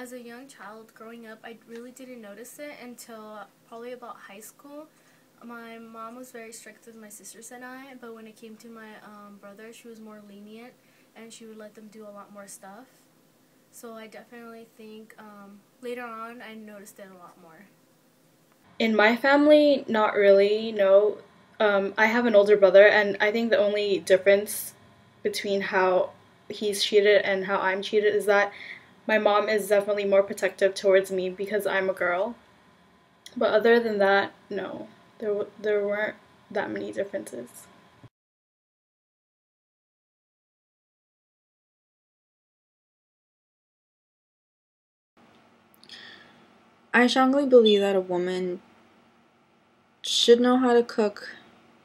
As a young child growing up, I really didn't notice it until probably about high school. My mom was very strict with my sisters and I, but when it came to my brother, she was more lenient and she would let them do a lot more stuff. So I definitely think later on I noticed it a lot more. In my family, not really, no. I have an older brother, and I think the only difference between how he's treated and how I'm treated is that my mom is definitely more protective towards me because I'm a girl. But other than that, no, there weren't that many differences. I strongly believe that a woman should know how to cook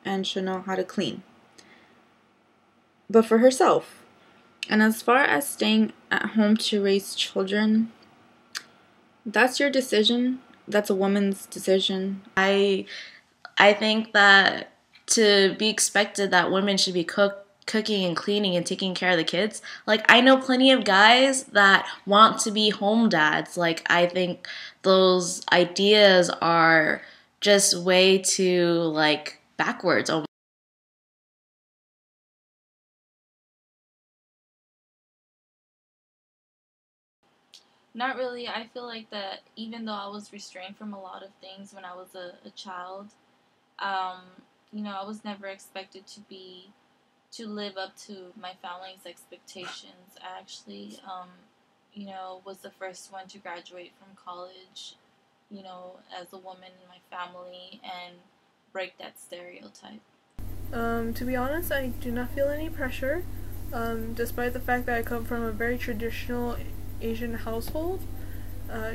and should know how to clean, but for herself. And as far as staying at home to raise children, that's your decision. That's a woman's decision. I think that to be expected that women should be cooking and cleaning and taking care of the kids. Like I know plenty of guys that want to be home dads. Like I think those ideas are just way too like backwards. Not really. I feel like that even though I was restrained from a lot of things when I was a child, um, I was never expected to live up to my family's expectations. I actually, was the first one to graduate from college, as a woman in my family and break that stereotype. To be honest, I do not feel any pressure, despite the fact that I come from a very traditional Asian household.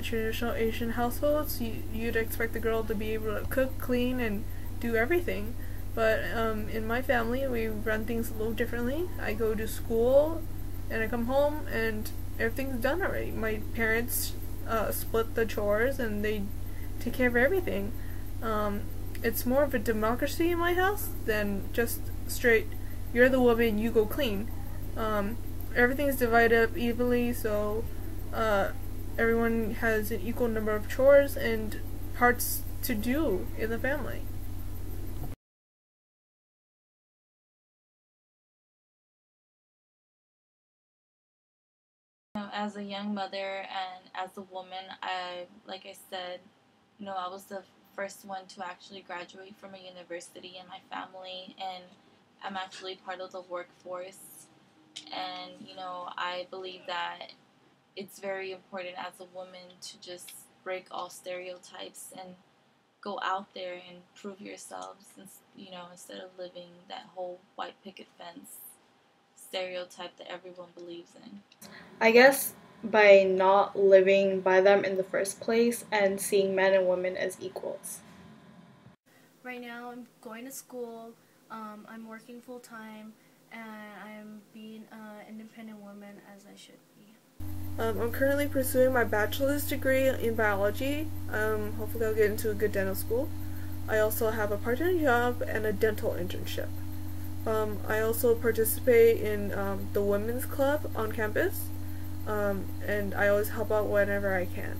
Traditional Asian households, you'd expect the girl to be able to cook, clean, and do everything. But in my family, we run things a little differently. I go to school, and I come home, and everything's done already. My parents split the chores, and they take care of everything. It's more of a democracy in my house than just straight, you're the woman, you go clean. Everything's divided up evenly, so everyone has an equal number of chores and parts to do in the family. As a young mother and as a woman, like I said, I was the first one to actually graduate from a university in my family, and I'm actually part of the workforce. And, I believe that it's very important as a woman to just break all stereotypes and go out there and prove yourselves, instead of living that whole white picket fence stereotype that everyone believes in. I guess by not living by them in the first place and seeing men and women as equals. Right now I'm going to school, I'm working full time, and I'm being an independent woman as I should be. I'm currently pursuing my bachelor's degree in biology. Hopefully I'll get into a good dental school. I also have a part-time job and a dental internship. I also participate in the women's club on campus, and I always help out whenever I can.